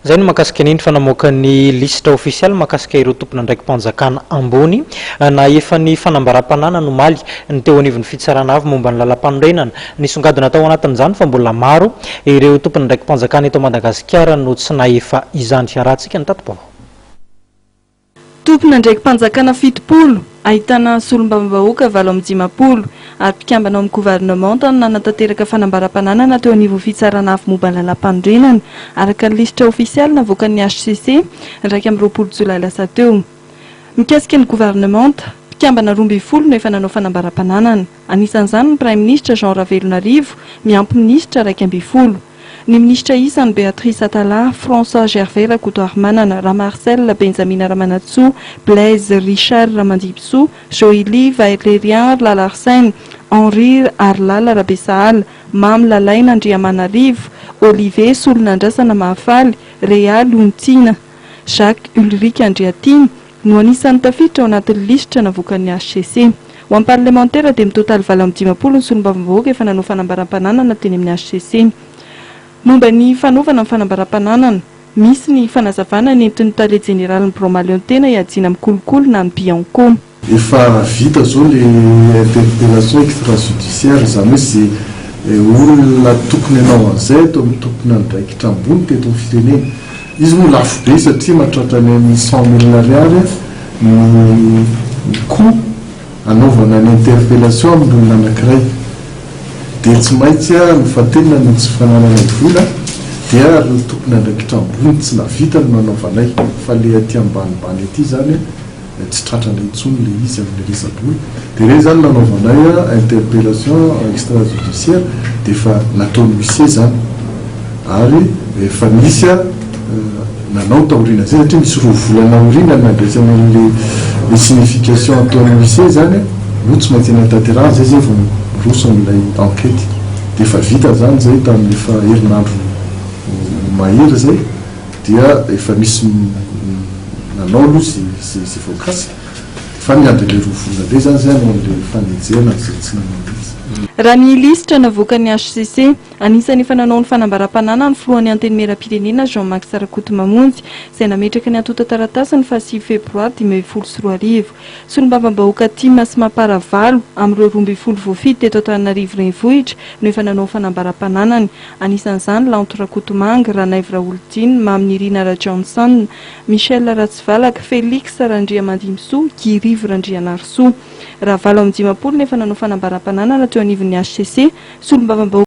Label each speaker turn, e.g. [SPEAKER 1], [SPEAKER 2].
[SPEAKER 1] zay no makasika ny fanamoaka ny liste officielle makasika ireo tompona ndraiky mpanjakana ambony na efa ny fanambaram-panana no maly ny teo anivon'ny fitsarana avy momba ny lalam-panorenana ny songadina tao anatin'izany fa mbola maro ireo tompona ndraiky mpanjakana eto Madagasikara no tsy nahefa izany fiarahantsika ny tato-pao.
[SPEAKER 2] Tompona ndraiky mpanjakana 70 ahitana solombavam-bahoaka 9 ary mpikambana amin'ny gouvernement nanatanteraka fanambaram-pananana teo anivon'ny fitsarana avy momba ny lalam-panorenana araka ny liste officielle navoakan'ny HCC ndraiky amin'ny 20 Jolay lasa teo. Mikasika ny gouvernement mpikambana 12 no efa nanao fanambaram-pananana. Anisan'izany ny Prime Ministre Jean Ravelonarivo miampy ministra 12. Ny ministra isany Béatrice Attala, François Gervais Rakotoarmanana, Ramarcel Benjamin Ramanatsoa, Blaise Richard Ramandipsou, Joëly Valérian Lalarsen, Henri Arlala Rabessaal, Mam Lalaina Andriamanarivo, Olivier Solonandrasana Mahafaly, Réa Luntina, Jacques Ulrich Andriatiny no anisan'ny tafiditra ao anatin'ny lisitra navoakan'ny HCC. Ho an'ny parlementaire dia mitotaly 9 ny solombavam-bahoaka efa nanao fanambaram-pananana teny amin'ny HCC. Momba ny fanaovana amin'ny fanambaram-pananana, misy ny fanazavana nentin'ny tale général Bromalion tena hiajiana amin'ny kolokolo na ny Bianco.
[SPEAKER 3] Efa vita zao le interpellation extrajudiciaire izany hoe zay olona tokony anao an'izay to amin'ny tompona ndraikitra ambony teto amin'ny firenena. Izy moa lafo be satria mahatratra ny 100 000 ariary ny coût anaovana ny interpellation amin'ny olona anankiray. Dia tsy maintsy ny fatelina ny tsy fananana ny vola dia ireo tompona ndraikitra ambony tsy navita ny manaovanay fa le aty ambanimbany aty zany tsy tratrana intsony le izy amin'ny resabola. Dia ireny zany nanaovanay interpellation extrajudiciaire dia efa nataony huissier zany ary efa misy nanao taorina zay satria misy roa volana aorina nandraisana le signification ataony huissier zany no tsy maintsy natanterahana zay zay vao roson'ilay enquête dia efa vita zany zay tamin'ny efa herinandro mahery zay dia efa misy nanao aloha zay voakasika fa miandry le roa volana be zany zay no le fanenjehana zay tsy nanao izy.
[SPEAKER 2] Raha ny lisitra navoakan'ny HCC anisan'ny efa nanao ny fanambaram-pananana ny filohan'ny antenimieram-pirenena Jean-Marc Sarakoto Mamonjy izay nametraka ny atota taratasy ny 6 febroary 2024. Solombavam-bahoaka Tima sy Mamparavalo amin'ireo 12 voafidy teto Antananarivo renivohitra no efa nanao fanambaram-pananany. Anisan'izany Lanto Rakotomanga, Ranaivo Raolodina, Maminirina Johnson, Michel Ratsivalaka, Félix Randriamandimsoa, Guirivo Randrianarsoa. Raha 9 nefa nanao fanambaram-pananana teo anivon'ny HCC, solombavam-bahoaka